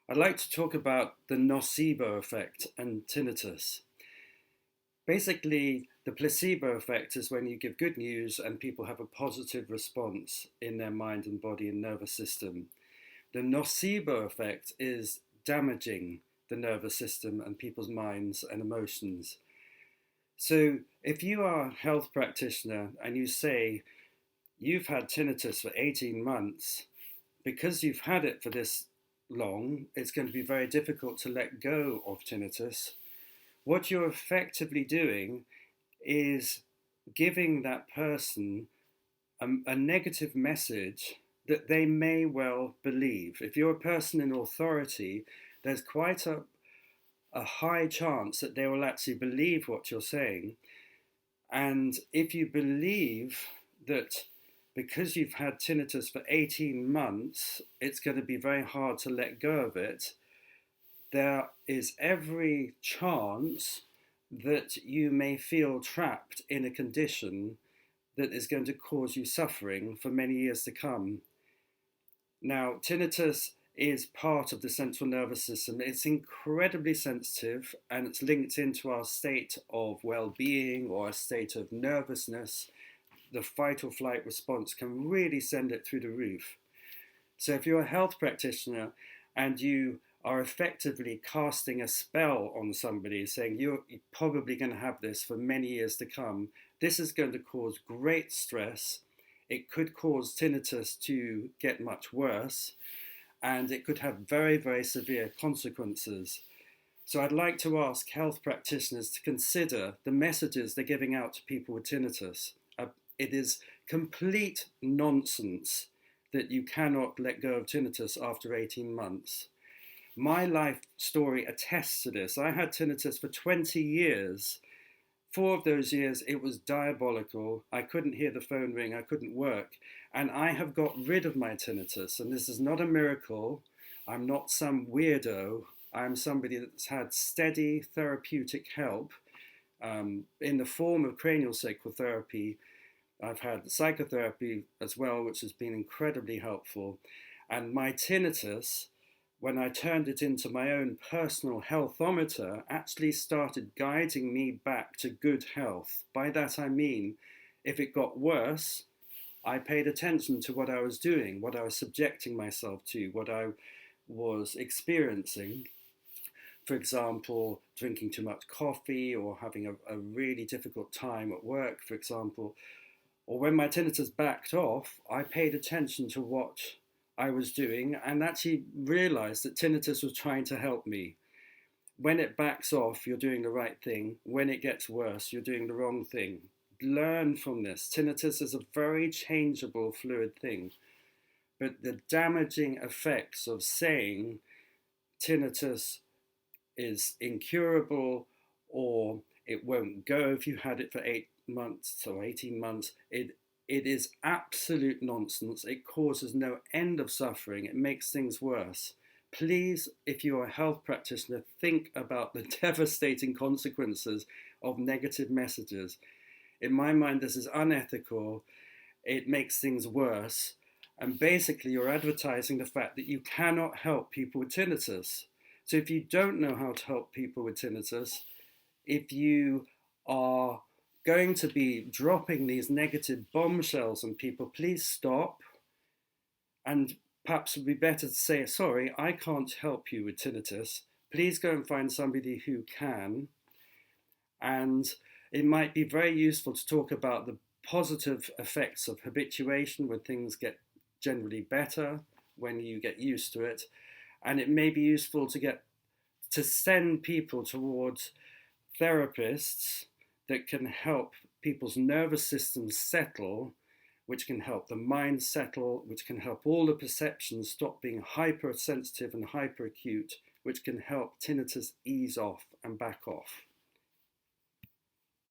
I'd like to talk about the nocebo effect and tinnitus. Basically, the placebo effect is when you give good news and people have a positive response in their mind and body and nervous system. The nocebo effect is damaging the nervous system and people's minds and emotions. So, if you are a health practitioner and you say you've had tinnitus for 18 months, because you've had it for this long, it's going to be very difficult to let go of tinnitus. What you're effectively doing is giving that person a negative message that they may well believe. If you're a person in authority, there's quite a high chance that they will actually believe what you're saying. And if you believe that because you've had tinnitus for 18 months, it's going to be very hard to let go of it, there is every chance that you may feel trapped in a condition that is going to cause you suffering for many years to come. Now, tinnitus is part of the central nervous system. It's incredibly sensitive and it's linked into our state of well-being or a state of nervousness. The fight or flight response can really send it through the roof. So if you're a health practitioner and you are effectively casting a spell on somebody, saying you're probably going to have this for many years to come, this is going to cause great stress. It could cause tinnitus to get much worse, and it could have very, very severe consequences. So I'd like to ask health practitioners to consider the messages they're giving out to people with tinnitus. It is complete nonsense that you cannot let go of tinnitus after 18 months. My life story attests to this. I had tinnitus for 20 years. 4 of those years, it was diabolical. I couldn't hear the phone ring. I couldn't work. And I have got rid of my tinnitus. And this is not a miracle. I'm not some weirdo. I'm somebody that's had steady therapeutic help in the form of cranial sacral therapy. I've had psychotherapy as well, which has been incredibly helpful. And my tinnitus, when I turned it into my own personal healthometer, actually started guiding me back to good health. By that I mean, if it got worse, I paid attention to what I was doing, what I was subjecting myself to, what I was experiencing. For example, drinking too much coffee or having a really difficult time at work, for example. Or when my tinnitus backed off, I paid attention to what I was doing and actually realized that tinnitus was trying to help me. When it backs off, you're doing the right thing. When it gets worse, you're doing the wrong thing. Learn from this. Tinnitus is a very changeable, fluid thing. But the damaging effects of saying tinnitus is incurable or it won't go if you had it for 8 months or 18 months, it is absolute nonsense. It causes no end of suffering. It makes things worse. Please, if you're a health practitioner, think about the devastating consequences of negative messages. In my mind, this is unethical. It makes things worse. And basically, you're advertising the fact that you cannot help people with tinnitus. So if you don't know how to help people with tinnitus, if you are going to be dropping these negative bombshells on people, please stop. And perhaps it would be better to say, sorry, I can't help you with tinnitus. Please go and find somebody who can. And it might be very useful to talk about the positive effects of habituation when things get generally better, when you get used to it. And it may be useful to send people towards therapists that can help people's nervous systems settle, which can help the mind settle, which can help all the perceptions stop being hypersensitive and hyperacute, which can help tinnitus ease off and back off.